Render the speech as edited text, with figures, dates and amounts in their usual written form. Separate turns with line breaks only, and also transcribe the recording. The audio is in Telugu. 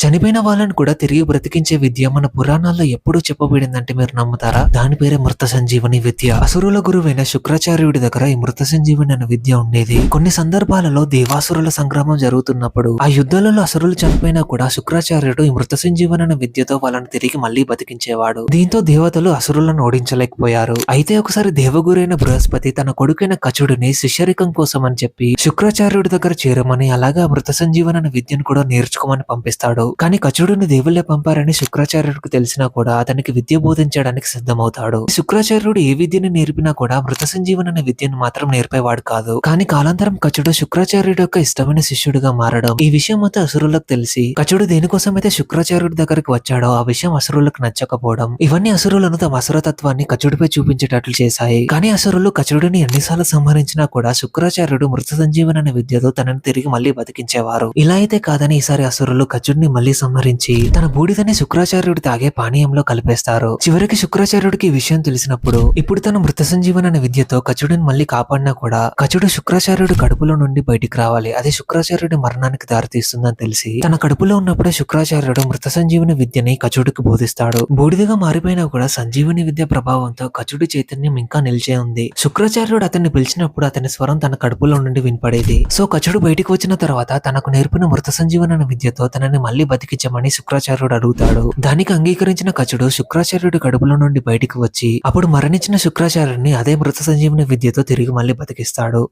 చనిపోయిన వాళ్ళని కూడా తిరిగి బ్రతికించే విద్య మన పురాణాల్లో ఎప్పుడు చెప్పబడిందంటే మీరు నమ్ముతారా? దాని పేరే మృత సంజీవని విద్య. అసురుల గురువైన శుక్రాచార్యుడి దగ్గర ఈ మృత సంజీవని అనే విద్య ఉండేది. కొన్ని సందర్భాలలో దేవాసురుల సంగ్రామం జరుగుతున్నప్పుడు ఆ యుద్ధాలలో అసురులు చనిపోయినా కూడా శుక్రాచార్యుడు ఈ మృత సంజీవని అనే విద్యతో వాళ్ళని తిరిగి మళ్ళీ బతికించేవాడు. దీంతో దేవతలు అసురులను ఓడించలేకపోయారు. అయితే ఒకసారి దేవగురైన బృహస్పతి తన కొడుకైన కచుడిని శిష్యరికం కోసం అని చెప్పి శుక్రాచార్యుడి దగ్గర చేరమని అలాగా మృత సంజీవని అనే విద్యను కూడా నేర్చుకోమని పంపిస్తాడు. కానీ కచుడిని దేవుళ్ళే పంపారని శుక్రాచార్యుడికి తెలిసినా కూడా అతనికి విద్య బోధించడానికి సిద్ధమవుతాడు. శుక్రాచార్యుడు ఏ విద్యను నేర్పినా కూడా మృత సంజీవని అనే విద్యను మాత్రం నేర్పేవాడు కాదు. కానీ కాలాంతరం కచుడు శుక్రాచార్యుడి యొక్క ఇష్టమైన శిష్యుడిగా మారడం ఈ విషయం మొత్తం అసురులకు తెలిసి కచుడు దేనికోసమైతే శుక్రాచార్యుడి దగ్గరికి వచ్చాడో ఆ విషయం అసురులకు నచ్చకపోవడం ఇవన్నీ అసురులను తమ అసురతత్వాన్ని కచుడిపై చూపించేటట్లు చేశాయి. కానీ అసురులు కచుడిని ఎన్నిసార్లు సంహరించినా కూడా శుక్రాచార్యుడు మృత సంజీవని అనే విద్యతో తనని తిరిగి మళ్ళీ బతికించేవారు. ఇలా అయితే కాదని ఈసారి అసురులు కచుడిని మళ్ళీ సంహరించి తన బూడిదని శుక్రాచార్యుడు తాగే పానీయంలో కలిపేస్తారు. చివరికి శుక్రాచార్యుడికి ఈ విషయం తెలిసినప్పుడు ఇప్పుడు తన మృత సంజీవని అనే విద్యతో కచుడిని మళ్ళీ కాపాడినా కూడా కచుడు శుక్రాచార్యుడు కడుపులో నుండి బయటికి రావాలి, అది శుక్రాచార్యుడి మరణానికి దారితీస్తుందని తెలిసి తన కడుపులో ఉన్నప్పుడే శుక్రాచార్యుడు మృత సంజీవని విద్యని కచుడికి బోధిస్తాడు. బూడిదగా మారిపోయినా కూడా సంజీవని విద్య ప్రభావంతో కచుడి చైతన్యం ఇంకా నిలిచే ఉంది. శుక్రాచార్యుడు అతన్ని పిలిచినప్పుడు అతని స్వరం తన కడుపులో నుండి వినపడేది. సో కచుడు బయటికి వచ్చిన తర్వాత తనకు నేర్పిన మృత సంజీవని అనే విద్యతో తనని మళ్ళీ బతికించమని శుక్రాచార్యుడు అడుగుతాడు. దానికి అంగీకరించిన కచుడు శుక్రాచార్యుడి కడుపులో నుండి బయటికి వచ్చి అప్పుడు మరణించిన శుక్రాచార్యుడిని అదే మృత సంజీవని విద్యతో తిరిగి మళ్ళీ బతికిస్తాడు.